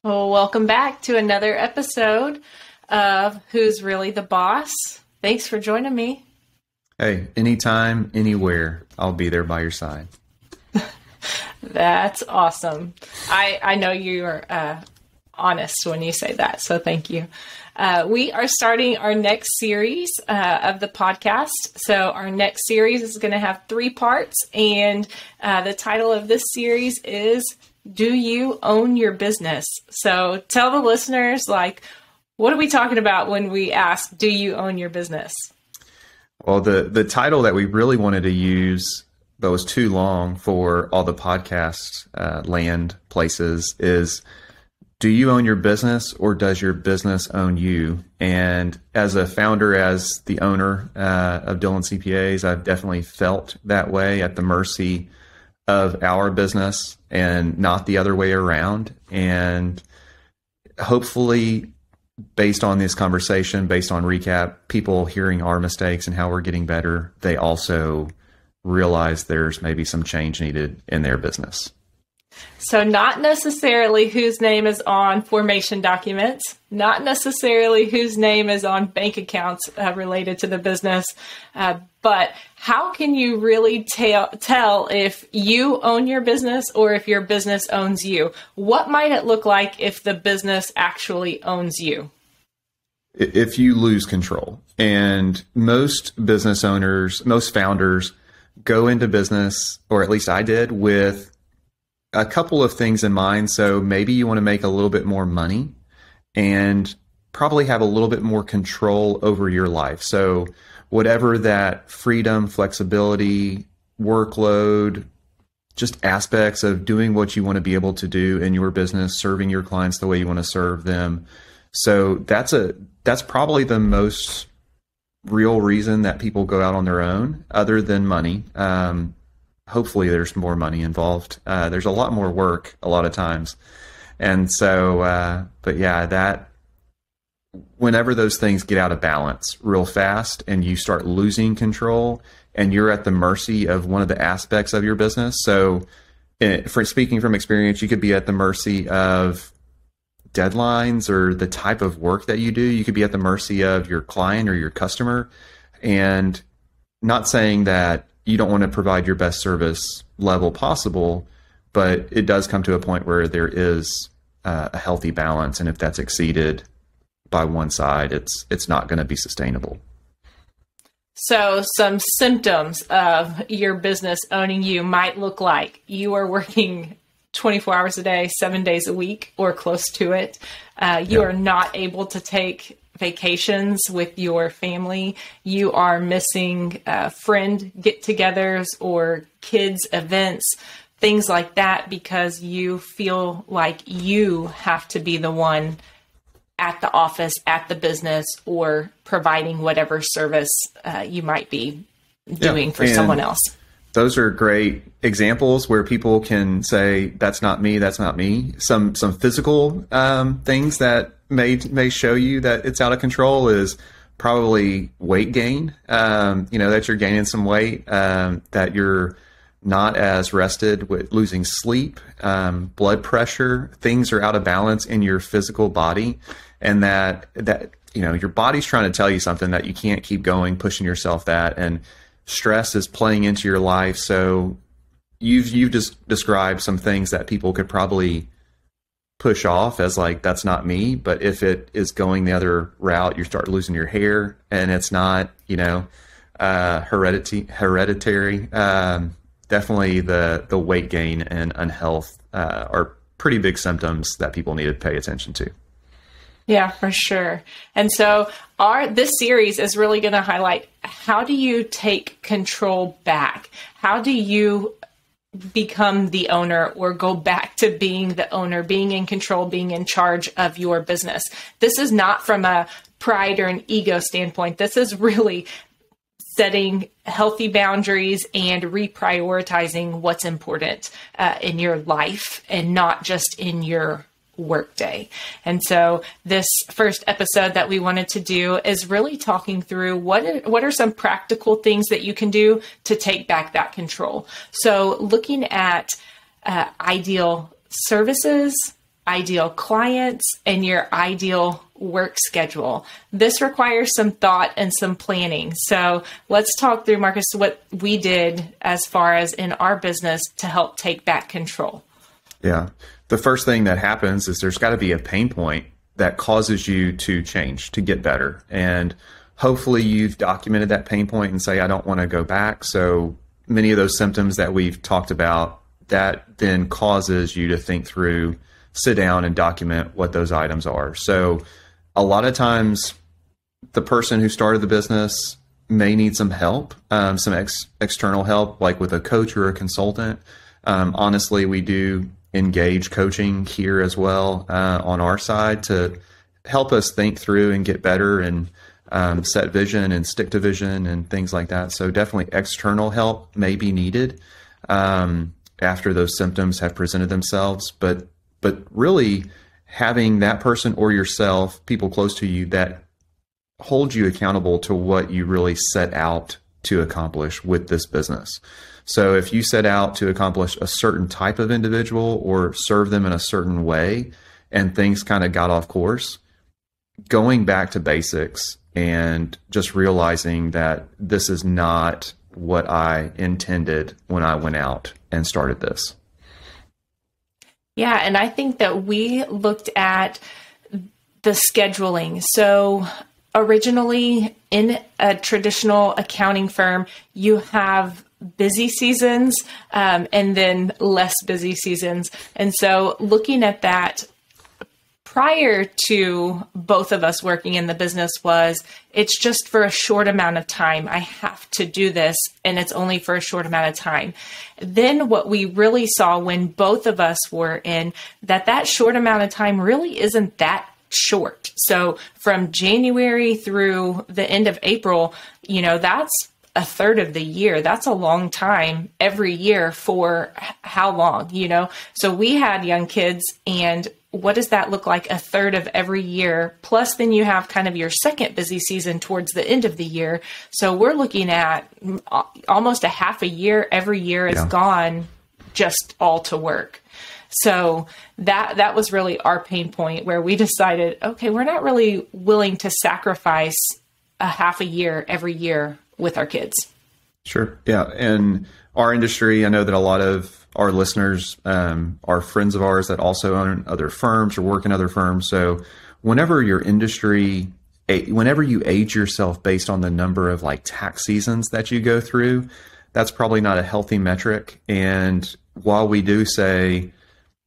Well, welcome back to another episode of Who's Really the Boss. Thanks for joining me. Hey, anytime, anywhere, I'll be there by your side. That's awesome. I know you're honest when you say that, so thank you. We are starting our next series of the podcast. So our next series is going to have 3 parts, and the title of this series is Do You Own Your Business? So tell the listeners, what are we talking about when we ask, do you own your business? Well, the title that we really wanted to use, but was too long for all the podcast land places, is do you own your business or does your business own you? And as a founder, as the owner of Dillon CPAs, I've definitely felt that way, at the mercy of our business and not the other way around. And hopefully, based on this conversation, based on recap, people hearing our mistakes and how we're getting better, they also realize there's maybe some change needed in their business. So not necessarily whose name is on formation documents, not necessarily whose name is on bank accounts related to the business, but how can you really tell if you own your business or if your business owns you? What might it look like if the business actually owns you? If you lose control. And most business owners, most founders go into business, or at least I did, with a couple of things in mind. So maybe you want to make a little bit more money and probably have a little bit more control over your life. So whatever that freedom, flexibility, workload, just aspects of doing what you want to be able to do in your business, serving your clients the way you want to serve them. So that's probably the most real reason that people go out on their own, other than money. Hopefully there's more money involved. There's a lot more work a lot of times. And so, but yeah, that whenever those things get out of balance real fast and you start losing control and you're at the mercy of one of the aspects of your business. So for speaking from experience, you could be at the mercy of deadlines or the type of work that you do. You could be at the mercy of your client or your customer. And not saying that you don't want to provide your best service level possible, but it does come to a point where there is a healthy balance. And if that's exceeded by one side, it's not going to be sustainable. So some symptoms of your business owning you might look like you are working 24 hours a day, 7 days a week, or close to it. You are not able to take vacations with your family. You are missing friend get-togethers or kids events, things like that, because you feel like you have to be the one at the office, at the business, or providing whatever service you might be doing for someone else. Those are great examples where people can say, that's not me, that's not me. Some physical things that may show you that it's out of control is probably weight gain, that you're gaining some weight, that you're not as rested, with losing sleep, blood pressure, things are out of balance in your physical body. And that your body's trying to tell you something, that you can't keep going, pushing yourself that, and stress is playing into your life. So you've just described some things that people could probably push off as like, that's not me. But if it is going the other route, you start losing your hair, and it's not, hereditary. Definitely the weight gain and unhealth are pretty big symptoms that people need to pay attention to. Yeah, for sure. And so this series is really going to highlight, how do you take control back? How do you become the owner, or go back to being the owner, being in control, being in charge of your business? This is not from a pride or an ego standpoint. This is really setting healthy boundaries and reprioritizing what's important in your life, and not just in your workday. And so this first episode that we wanted to do is really talking through what are some practical things that you can do to take back that control. So looking at ideal services, ideal clients and your ideal work schedule. This requires some thought and some planning. So let's talk through, Marcus, what we did as far as in our business to help take back control. Yeah. The first thing that happens is there's got to be a pain point that causes you to change, to get better. And hopefully you've documented that pain point and say, I don't want to go back. So many of those symptoms that we've talked about, that then causes you to think through, sit down and document what those items are. So a lot of times the person who started the business may need some help, some external help, like with a coach or a consultant. Honestly, we do engage coaching here as well on our side to help us think through and get better and set vision and stick to vision and things like that. So definitely external help may be needed after those symptoms have presented themselves. But really having that person or yourself, people close to you that hold you accountable to what you really set out to accomplish with this business. So if you set out to accomplish a certain type of individual or serve them in a certain way and things kind of got off course, going back to basics and just realizing that this is not what I intended when I went out and started this. Yeah, and I think that we looked at the scheduling. So originally in a traditional accounting firm, you have busy seasons and then less busy seasons. And so looking at that prior to both of us working in the business was, it's just for a short amount of time. I have to do this, and it's only for a short amount of time. Then what we really saw when both of us were in, that short amount of time really isn't that short. So from January through the end of April, that's a third of the year. That's a long time every year for how long, So we had young kids, and what does that look like? A third of every year. Plus then you have kind of your second busy season towards the end of the year. So we're looking at almost a half a year. Every year is gone just all to work. So that was really our pain point where we decided, okay, we're not really willing to sacrifice a half a year every year with our kids. Sure. Yeah. And our industry, I know that a lot of our listeners are friends of ours that also own other firms or work in other firms. So whenever you age yourself based on the number of like tax seasons that you go through, that's probably not a healthy metric. And while we do say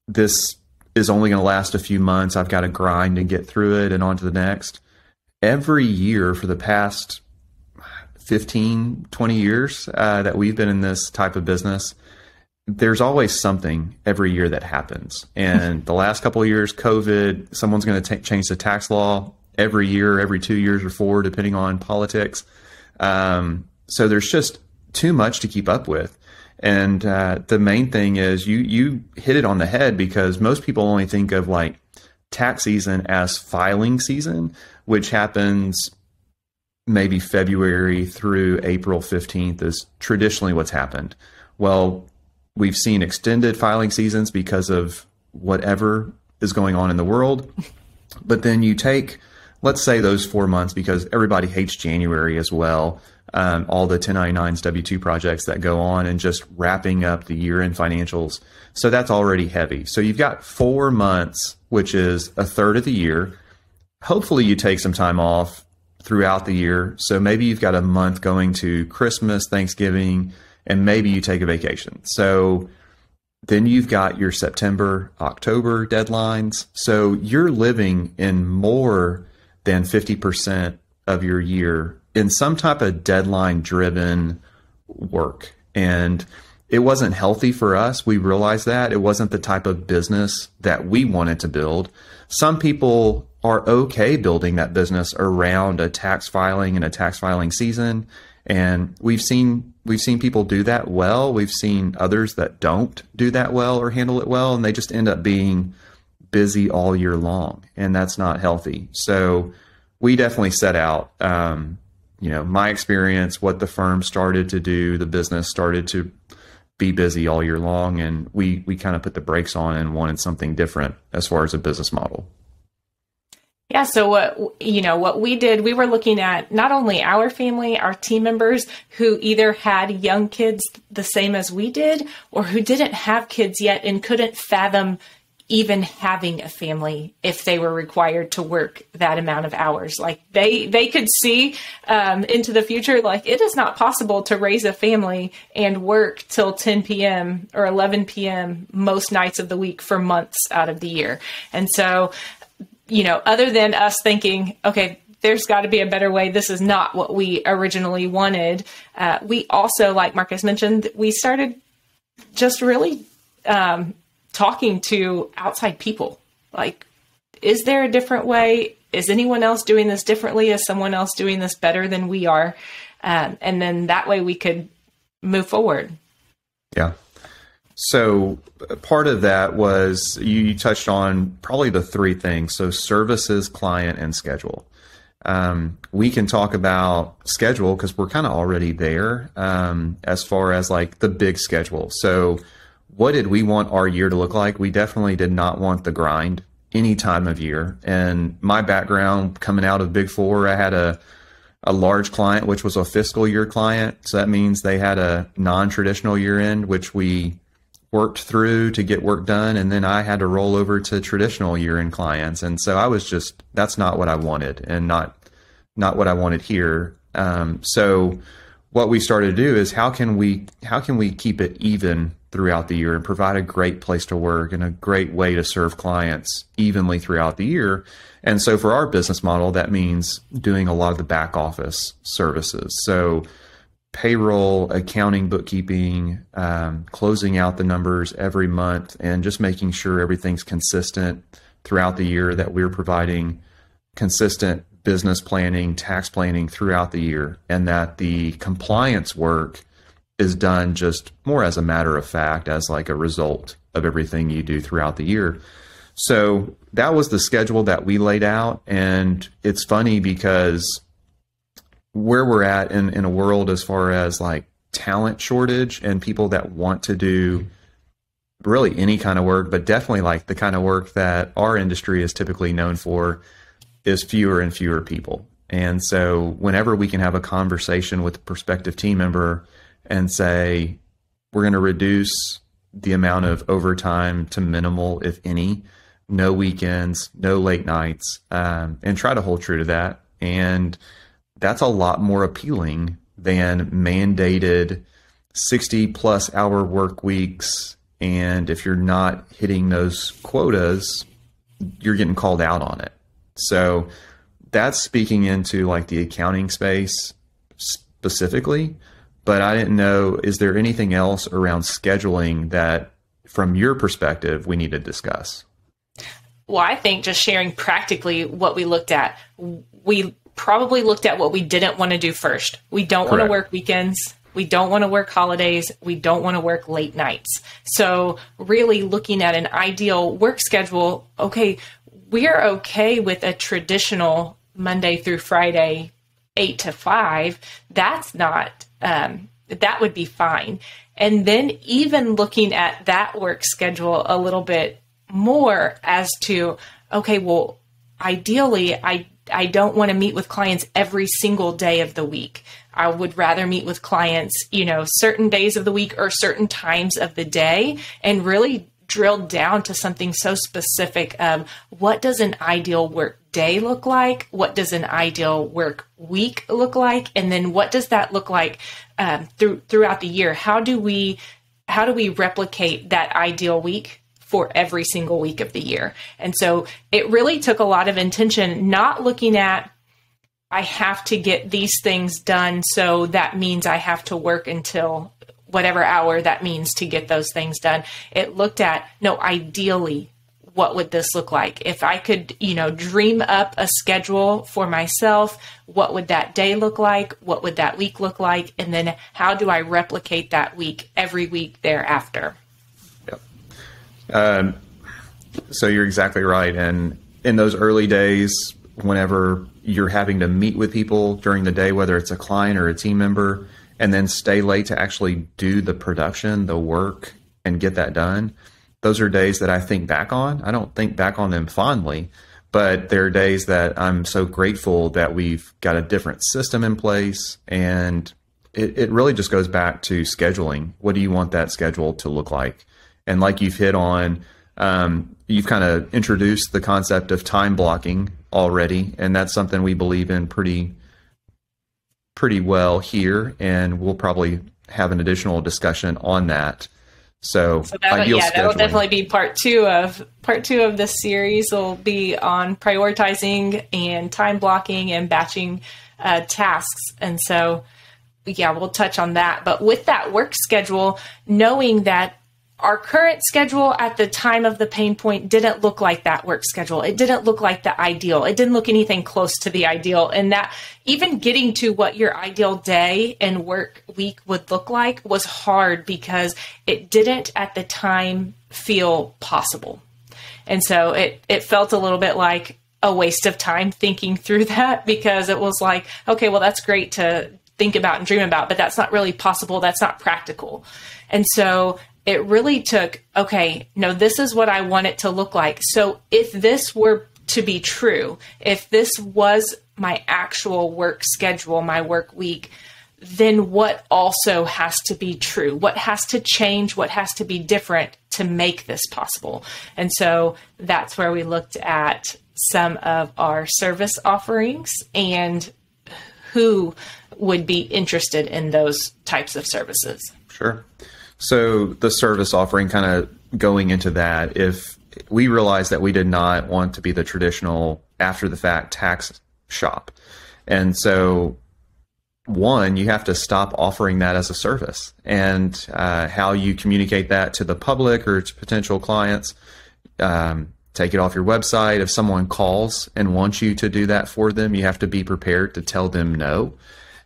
this is only going to last a few months, I've got to grind and get through it and on to the next. Every year for the past 15, 20 years that we've been in this type of business, there's always something every year that happens. And the last couple of years, COVID, someone's going to change the tax law every year, every 2 years or 4, depending on politics. So there's just too much to keep up with. And the main thing is you hit it on the head, because most people only think of like tax season as filing season, which happens maybe February through April 15th is traditionally what's happened. Well, we've seen extended filing seasons because of whatever is going on in the world. But then you take, let's say those 4 months, because everybody hates January as well. All the 1099s, W-2 projects that go on and just wrapping up the year-end financials. So that's already heavy. So you've got 4 months, which is a third of the year. Hopefully you take some time off throughout the year. So maybe you've got a month going to Christmas, Thanksgiving, and maybe you take a vacation. So then you've got your September, October deadlines. So you're living in more than 50% of your year in some type of deadline driven work. And it wasn't healthy for us. We realized that it wasn't the type of business that we wanted to build. Some people are okay building that business around a tax filing and a tax filing season. And we've seen people do that well. We've seen others that don't do that well or handle it well, and they just end up being busy all year long, and that's not healthy. So we definitely set out, my experience, what the firm started to do, the business started to be busy all year long. And we kind of put the brakes on and wanted something different as far as a business model. Yeah. So what we did, we were looking at not only our family, our team members who either had young kids the same as we did, or who didn't have kids yet and couldn't fathom even having a family if they were required to work that amount of hours. Like they could see into the future, like it is not possible to raise a family and work till 10 p.m. or 11 p.m. most nights of the week for months out of the year. And so, other than us thinking, okay, there's got to be a better way, this is not what we originally wanted. We also, like Marcus mentioned, we started just really talking to outside people. Like, is there a different way? Is anyone else doing this differently? Is someone else doing this better than we are? And then that way we could move forward. Yeah. So part of that was you touched on probably the three things. So services, client, and schedule. We can talk about schedule because we're kind of already there as far as like the big schedule. So what did we want our year to look like? We definitely did not want the grind any time of year. And my background coming out of Big Four, I had a large client, which was a fiscal year client. So that means they had a non-traditional year end, which we worked through to get work done. And then I had to roll over to traditional year end clients. And so I was just, that's not what I wanted and not what I wanted here. So what we started to do is how can we keep it even throughout the year and provide a great place to work and a great way to serve clients evenly throughout the year. And so for our business model, that means doing a lot of the back office services. So payroll, accounting, bookkeeping, closing out the numbers every month, and just making sure everything's consistent throughout the year, that we're providing consistent business planning, tax planning throughout the year, and that the compliance work is done just more as a matter of fact, as like a result of everything you do throughout the year. So that was the schedule that we laid out. And it's funny because where we're at in a world as far as like talent shortage and people that want to do really any kind of work, but definitely like the kind of work that our industry is typically known for, is fewer and fewer people. And so whenever we can have a conversation with a prospective team member and say, we're going to reduce the amount of overtime to minimal, if any, no weekends, no late nights, and try to hold true to that. And that's a lot more appealing than mandated 60 plus hour work weeks. And if you're not hitting those quotas, you're getting called out on it. So that's speaking into like the accounting space specifically. But I didn't know, is there anything else around scheduling that from your perspective we need to discuss? Well, I think just sharing practically what we looked at, we probably looked at what we didn't want to do first. We don't want to work weekends. We don't want to work holidays. We don't want to work late nights. So really looking at an ideal work schedule, okay, we're okay with a traditional Monday through Friday, 8 to 5. That's not, that would be fine. And then even looking at that work schedule a little bit more as to, okay, well, ideally, I don't want to meet with clients every single day of the week. I would rather meet with clients, certain days of the week or certain times of the day, and really drill down to something so specific of what does an ideal work day look like? What does an ideal work week look like? And then what does that look like throughout the year? How do we replicate that ideal week for every single week of the year? And so it really took a lot of intention, not looking at, I have to get these things done, so that means I have to work until whatever hour that means to get those things done. It looked at, no, ideally, what would this look like? If I could, dream up a schedule for myself, what would that day look like? What would that week look like? And then how do I replicate that week every week thereafter? Yep. So you're exactly right. And in those early days, whenever you're having to meet with people during the day, whether it's a client or a team member, and then stay late to actually do the production, the work, and get that done, those are days that I think back on. I don't think back on them fondly, but there are days that I'm so grateful that we've got a different system in place. And it really just goes back to scheduling. What do you want that schedule to look like? And like you've hit on, you've kind of introduced the concept of time blocking already. And that's something we believe in pretty well here. And we'll probably have an additional discussion on that. So that'll definitely be part two of this series. Will be on prioritizing and time blocking and batching tasks. And so, yeah, we'll touch on that. But with that work schedule, knowing that our current schedule at the time of the pain point didn't look like that work schedule. It didn't look like the ideal. It didn't look anything close to the ideal. And that even getting to what your ideal day and work week would look like was hard because it didn't at the time feel possible. And so it felt a little bit like a waste of time thinking through that, because it was like, okay, well, that's great to think about and dream about, but that's not really possible. That's not practical. And so it really took, okay, no, this is what I want it to look like. So if this were to be true, if this was my actual work schedule, my work week, then what also has to be true? What has to change? What has to be different to make this possible? And so that's where we looked at some of our service offerings and who would be interested in those types of services. Sure. So the service offering, kind of going into that, if we realized that we did not want to be the traditional after the fact tax shop. And so one, you have to stop offering that as a service, and how you communicate that to the public or to potential clients, take it off your website. If someone calls and wants you to do that for them, you have to be prepared to tell them no.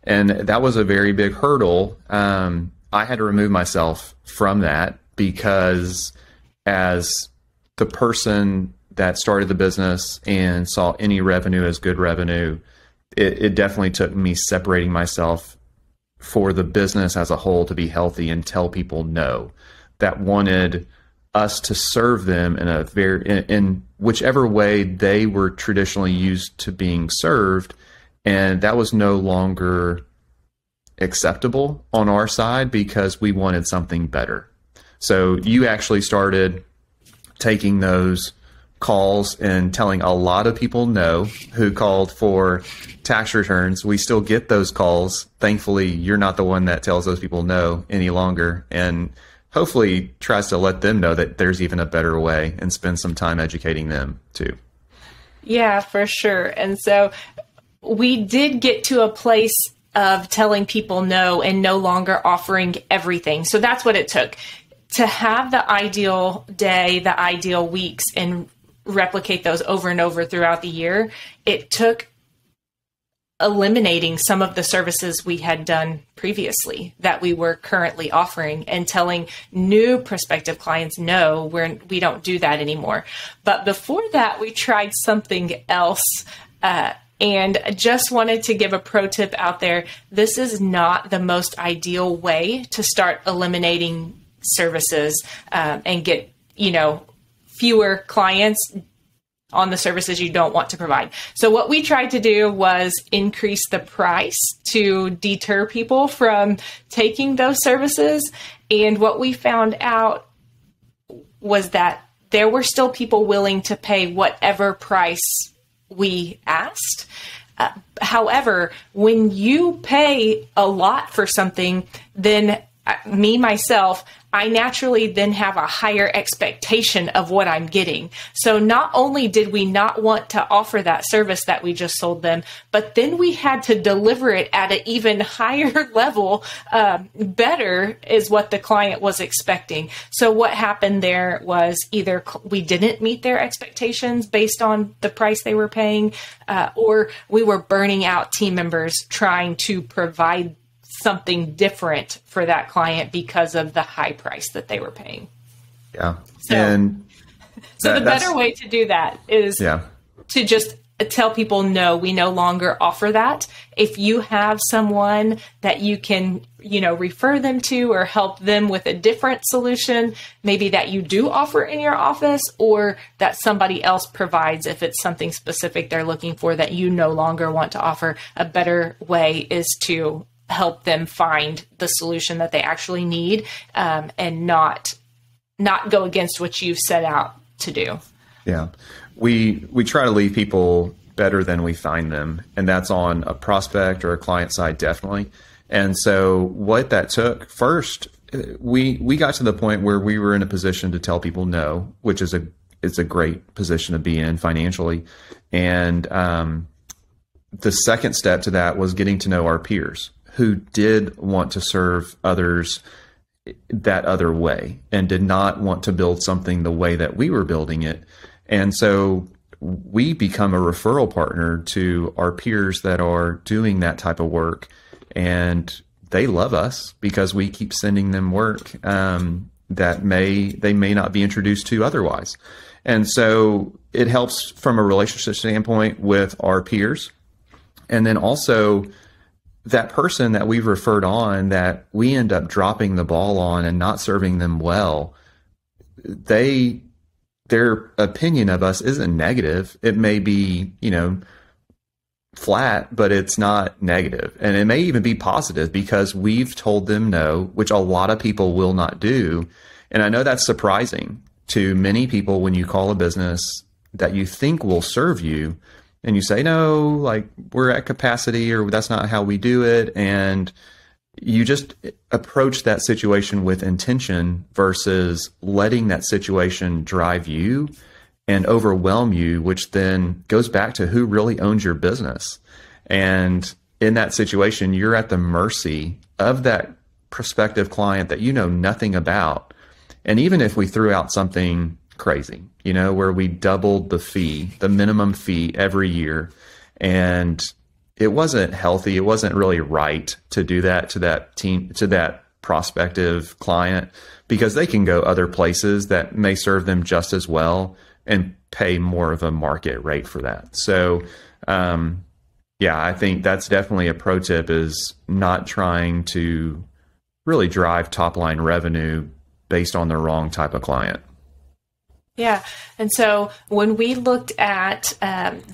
And that was a very big hurdle. I had to remove myself from that because as the person that started the business and saw any revenue as good revenue, it definitely took me separating myself for the business as a whole to be healthy and tell people no, that wanted us to serve them in whichever way they were traditionally used to being served. And that was no longer acceptable on our side because we wanted something better. So you actually started taking those calls and telling a lot of people no who called for tax returns. We still get those calls. Thankfully, you're not the one that tells those people no any longer, and hopefully tries to let them know that there's even a better way and spend some time educating them too. Yeah, for sure. And so we did get to a place of telling people no and no longer offering everything. So that's what it took to have the ideal day, the ideal weeks, and replicate those over and over throughout the year. It took eliminating some of the services we had done previously that we were currently offering and telling new prospective clients, no, we don't do that anymore. But before that, we tried something else, and just wanted to give a pro tip out there. This is not the most ideal way to start eliminating services and get, fewer clients on the services you don't want to provide. So what we tried to do was increase the price to deter people from taking those services. And what we found out was that there were still people willing to pay whatever price we asked. However, when you pay a lot for something, then myself, I naturally then have a higher expectation of what I'm getting. So not only did we not want to offer that service that we just sold them, but then we had to deliver it at an even higher level. Better is what the client was expecting. So what happened there was either we didn't meet their expectations based on the price they were paying, or we were burning out team members trying to provide something different for that client because of the high price that they were paying. Yeah. So the better way to do that is to just tell people, no, we no longer offer that. If you have someone that you can refer them to or help them with a different solution, maybe that you do offer in your office or that somebody else provides if it's something specific they're looking for that you no longer want to offer. A better way is to help them find the solution that they actually need, and not go against what you've set out to do. Yeah. We try to leave people better than we find them. And that's on a prospect or a client side, definitely. And so what that took first, we got to the point where we were in a position to tell people no, which is it's a great position to be in financially. And the second step to that was getting to know our peers who did want to serve others that other way and did not want to build something the way that we were building it. And so we become a referral partner to our peers that are doing that type of work. And they love us because we keep sending them work that they may not be introduced to otherwise. And so it helps from a relationship standpoint with our peers. And then also that person that we've referred on that we end up dropping the ball on and not serving them well, their opinion of us isn't negative. It may be, flat, but it's not negative. And it may even be positive because we've told them no, which a lot of people will not do. And I know that's surprising to many people when you call a business that you think will serve you and you say, no, like we're at capacity or that's not how we do it. And you just approach that situation with intention versus letting that situation drive you and overwhelm you, which then goes back to who really owns your business. And in that situation, you're at the mercy of that prospective client that you know nothing about. And even if we threw out something crazy, where we doubled the minimum fee every year, and it wasn't healthy. It wasn't really right to do that to that team, to that prospective client, because they can go other places that may serve them just as well and pay more of a market rate for that. So, I think that's definitely a pro tip, is not trying to really drive top line revenue based on the wrong type of client. Yeah. And so when we looked at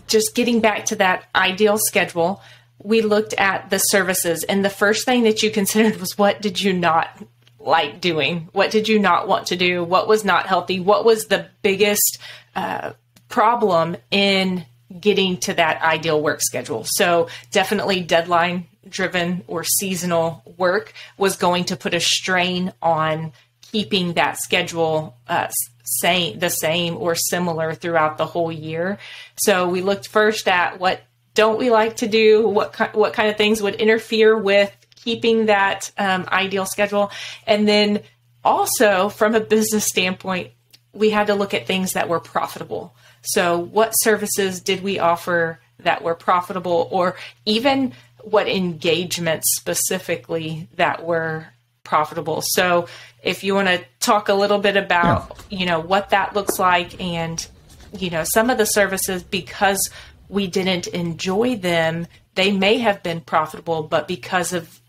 just getting back to that ideal schedule, we looked at the services. And the first thing that you considered was, what did you not like doing? What did you not want to do? What was not healthy? What was the biggest problem in getting to that ideal work schedule? So definitely deadline driven or seasonal work was going to put a strain on keeping that schedule the same or similar throughout the whole year. So we looked first at what don't we like to do, what kind of things would interfere with keeping that ideal schedule. And then also from a business standpoint, we had to look at things that were profitable. So what services did we offer that were profitable, or even what engagements specifically that were profitable. So if you want to talk a little bit about, what that looks like, and, some of the services, because we didn't enjoy them, they may have been profitable, but because of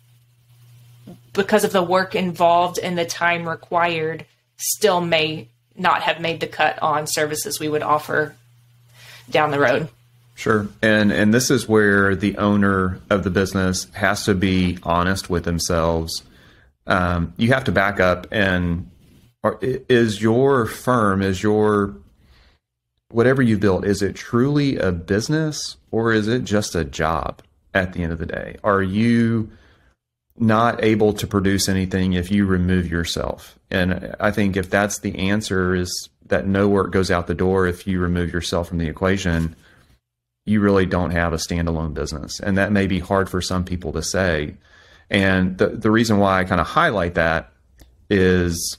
the work involved and the time required, still may not have made the cut on services we would offer down the road. Sure. And this is where the owner of the business has to be honest with themselves. You have to back up and is your firm, whatever you built, is it truly a business or is it just a job at the end of the day? Are you not able to produce anything if you remove yourself? And I think if that's the answer, is that no work goes out the door if you remove yourself from the equation, you really don't have a standalone business. And that may be hard for some people to say. And the reason why I kind of highlight that is,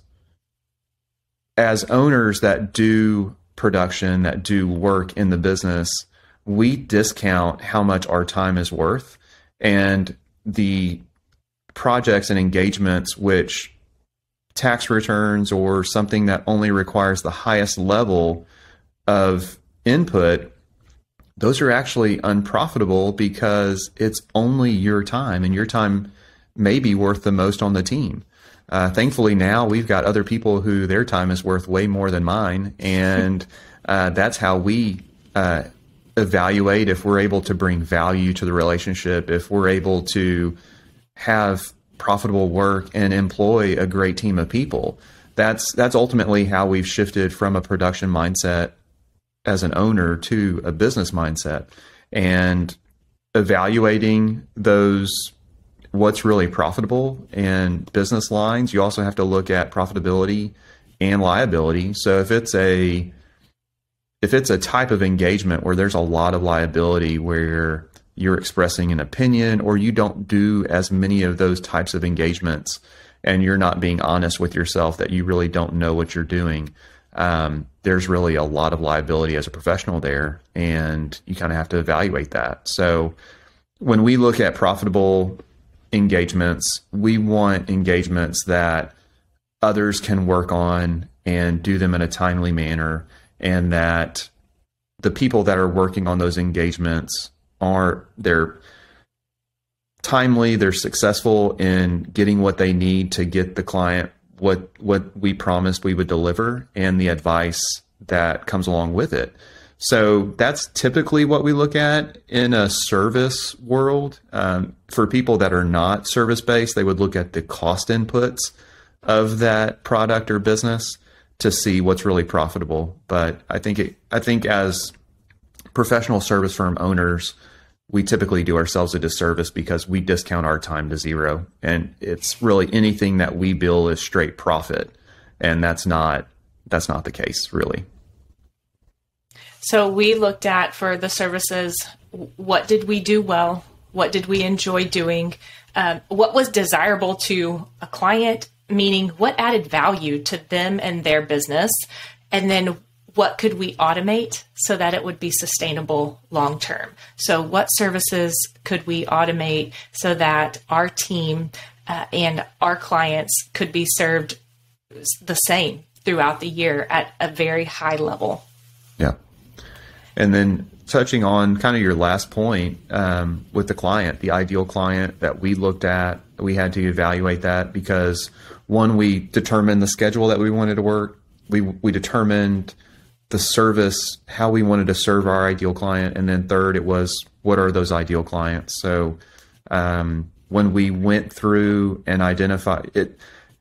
as owners that do production, that do work in the business, we discount how much our time is worth. And the projects and engagements, which tax returns or something that only requires the highest level of input, those are actually unprofitable because it's only your time, and your time may be worth the most on the team. Thankfully, now we've got other people who their time is worth way more than mine. And that's how we evaluate if we're able to bring value to the relationship, if we're able to have profitable work and employ a great team of people. That's ultimately how we've shifted from a production mindset as an owner to a business mindset, and evaluating those, what's really profitable and business lines. You also have to look at profitability and liability. So if it's a type of engagement where there's a lot of liability, where you're expressing an opinion, or you don't do as many of those types of engagements, and you're not being honest with yourself that you really don't know what you're doing, there's really a lot of liability as a professional there, and you kind of have to evaluate that. So when we look at profitable engagements, we want engagements that others can work on and do them in a timely manner, and that the people that are working on those engagements they're timely, they're successful in getting what they need to get the client what we promised we would deliver, and the advice that comes along with it. So that's typically what we look at in a service world. For people that are not service-based, they would look at the cost inputs of that product or business to see what's really profitable. But I think as professional service firm owners, we typically do ourselves a disservice because we discount our time to zero, and it's really anything that we bill is straight profit, and that's not the case, really. So we looked at, for the services, what did we do well? What did we enjoy doing? What was desirable to a client, meaning what added value to them and their business? And then what could we automate so that it would be sustainable long term? So what services could we automate so that our team and our clients could be served the same throughout the year at a very high level? Yeah. And then touching on kind of your last point with the client, the ideal client that we looked at, we had to evaluate that because, one, we determined the schedule that we wanted to work. We determined the service, how we wanted to serve our ideal client. And then third, it was, what are those ideal clients? So when we went through and identified it,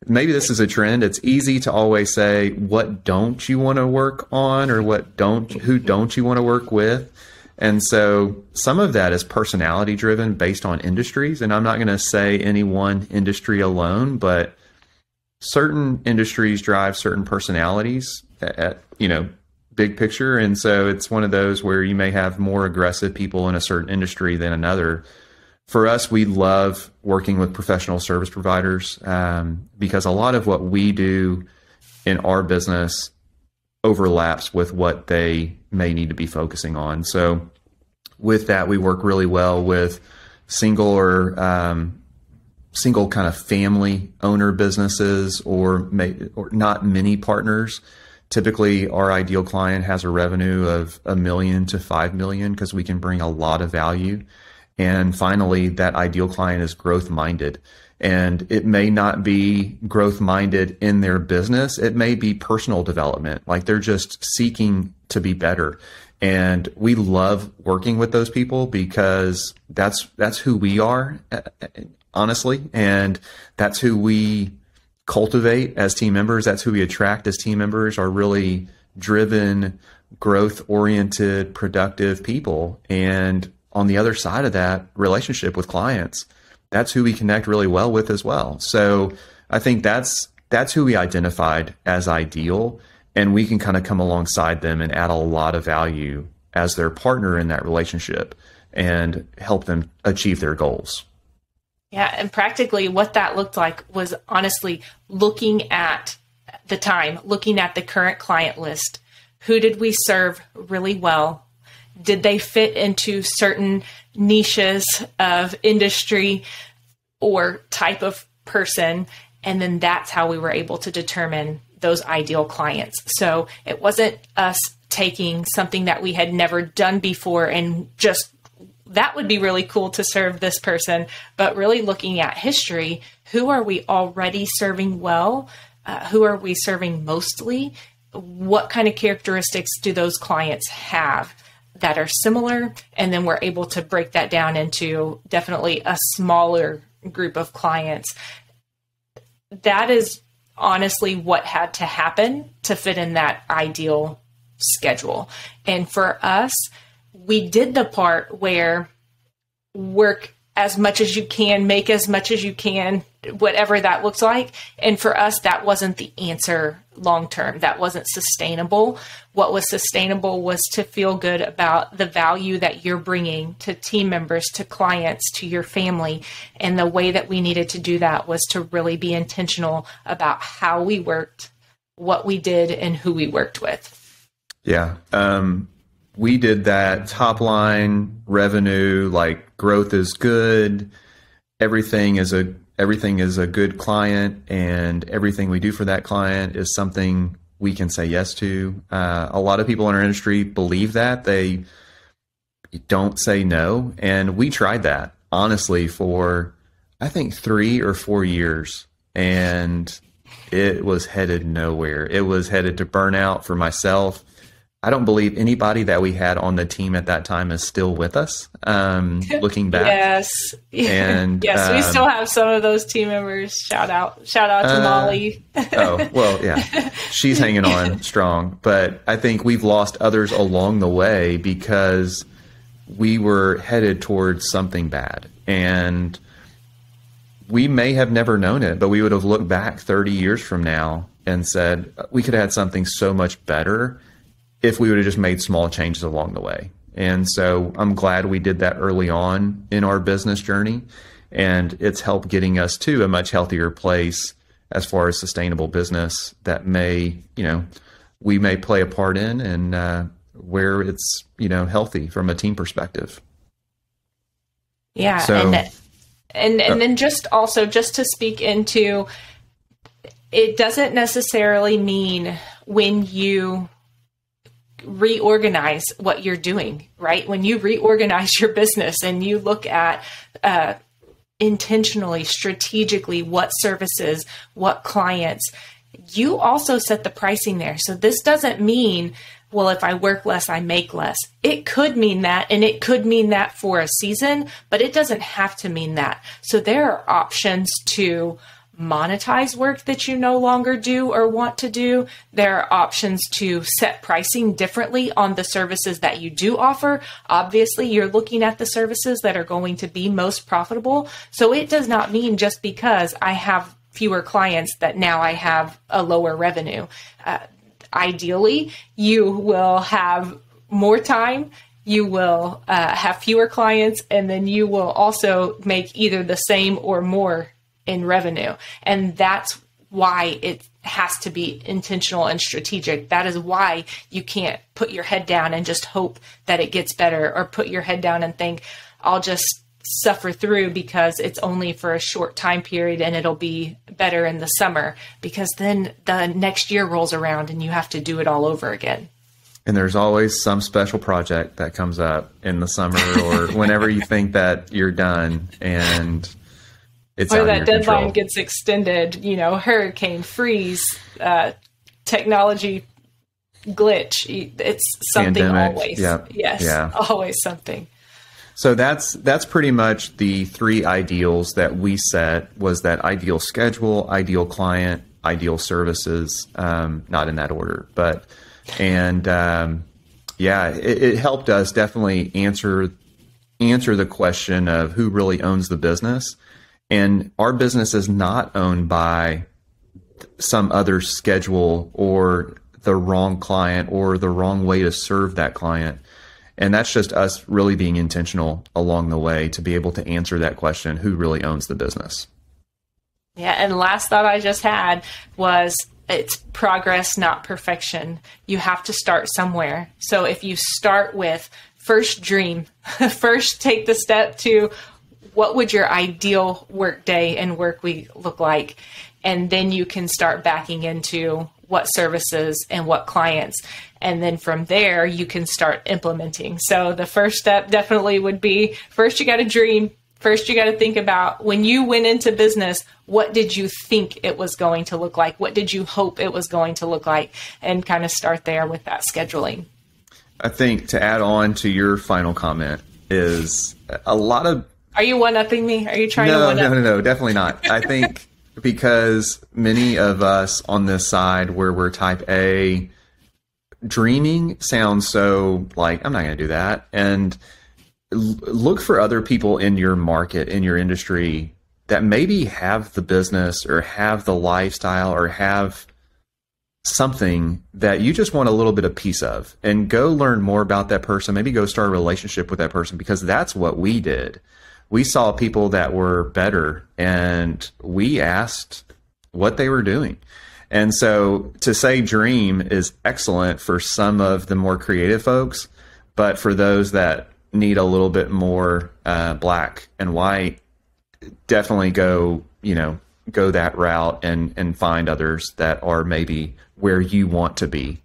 maybe this is a trend. It's easy to always say, what don't you want to work on, or who don't you want to work with? And so some of that is personality driven based on industries. And I'm not going to say any one industry alone, but certain industries drive certain personalities at big picture. And so it's one of those where you may have more aggressive people in a certain industry than another. For us, we love working with professional service providers because a lot of what we do in our business overlaps with what they may need to be focusing on. So with that, we work really well with single kind of family owner businesses or not many partners. Typically, our ideal client has a revenue of $1 million to $5 million because we can bring a lot of value. And finally, that ideal client is growth minded. And it may not be growth minded in their business. It may be personal development, like they're just seeking to be better. And we love working with those people because that's who we are, honestly. And that's who we cultivate as team members. That's who we attract as team members, are really driven, growth-oriented, productive people. And on the other side of that relationship with clients, that's who we connect really well with as well. So I think that's who we identified as ideal, and we can kind of come alongside them and add a lot of value as their partner in that relationship and help them achieve their goals. Yeah, and practically what that looked like was honestly looking at the time, looking at the current client list. Who did we serve really well? Did they fit into certain niches of industry or type of person? And then that's how we were able to determine those ideal clients. So it wasn't us taking something that we had never done before and just that would be really cool to serve this person, but really looking at history, who are we already serving well? Who are we serving mostly? What kind of characteristics do those clients have that are similar? And then we're able to break that down into definitely a smaller group of clients. That is honestly what had to happen to fit in that ideal schedule. And for us, we did the part where work as much as you can, make as much as you can, whatever that looks like. And for us, that wasn't the answer long term. That wasn't sustainable. What was sustainable was to feel good about the value that you're bringing to team members, to clients, to your family. And the way that we needed to do that was to really be intentional about how we worked, what we did, and who we worked with. Yeah. We did that top line revenue, like growth is good. Everything is a good client, and everything we do for that client is something we can say yes to. A lot of people in our industry believe that. They don't say no. And we tried that honestly for, I think, 3 or 4 years, and it was headed nowhere. It was headed to burnout for myself. I don't believe anybody that we had on the team at that time is still with us, looking back. Yes. And yes, we still have some of those team members. Shout out to Molly. Oh, well, yeah, she's hanging on strong. But I think we've lost others along the way because we were headed towards something bad. And we may have never known it, but we would have looked back 30 years from now and said, we could have had something so much better if we would have just made small changes along the way. And so I'm glad we did that early on in our business journey. And it's helped getting us to a much healthier place as far as sustainable business that we may play a part in, and where it's, healthy from a team perspective. Yeah. So, and then just to speak into, it doesn't necessarily mean when you reorganize what you're doing, right? When you reorganize your business and you look at intentionally, strategically, what services, what clients, you also set the pricing there. So this doesn't mean, well, if I work less, I make less. It could mean that, and it could mean that for a season, but it doesn't have to mean that. So there are options to monetize work that you no longer do or want to do. There are options to set pricing differently on the services that you do offer. Obviously, you're looking at the services that are going to be most profitable. So it does not mean just because I have fewer clients that now I have a lower revenue. Ideally, you will have more time, you will have fewer clients, and then you will also make either the same or more in revenue. And that's why it has to be intentional and strategic. That is why you can't put your head down and just hope that it gets better, or put your head down and think, I'll just suffer through because it's only for a short time period and it'll be better in the summer, because then the next year rolls around and you have to do it all over again. And there's always some special project that comes up in the summer or whenever you think that you're done, and it's or that deadline control. Gets extended, hurricane, freeze, technology glitch. It's something. Pandemic. Always. Yep. Yes. Yeah. Always something. So that's pretty much the 3 ideals that we set, was that ideal schedule, ideal client, ideal services, not in that order, but, and it helped us definitely answer the question of who really owns the business. And our business is not owned by some other schedule or the wrong client or the wrong way to serve that client. And that's just us really being intentional along the way to be able to answer that question, who really owns the business? Yeah. And last thought I just had was, it's progress, not perfection. You have to start somewhere. So if you start with first dream, first take the step to what would your ideal work day and work week look like? And then you can start backing into what services and what clients. And then from there, you can start implementing. So the first step definitely would be, first you got to dream. First, you got to think about, when you went into business, what did you think it was going to look like? What did you hope it was going to look like? And kind of start there with that scheduling. I think to add on to your final comment is a lot of... Are you one-upping me? Are you trying to one-up? No, definitely not. I think because many of us on this side where we're type A, dreaming sounds so like, I'm not going to do that. And look for other people in your market, in your industry, that maybe have the business or have the lifestyle or have something that you just want a little bit of piece of, and go learn more about that person. Maybe go start a relationship with that person, because that's what we did. We saw people that were better and we asked what they were doing. And so to say dream is excellent for some of the more creative folks, but for those that need a little bit more black and white, definitely go that route and find others that are maybe where you want to be.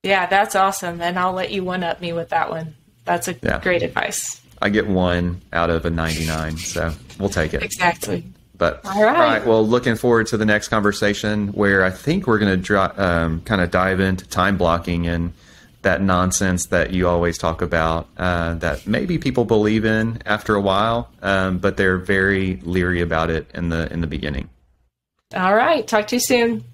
Yeah, that's awesome. And I'll let you one-up me with that one. That's great advice. I get 1 out of a 99, so we'll take it. Exactly. But all right. Well, looking forward to the next conversation, where I think we're going to kind of dive into time blocking and that nonsense that you always talk about, that maybe people believe in after a while, but they're very leery about it in the beginning. All right. Talk to you soon.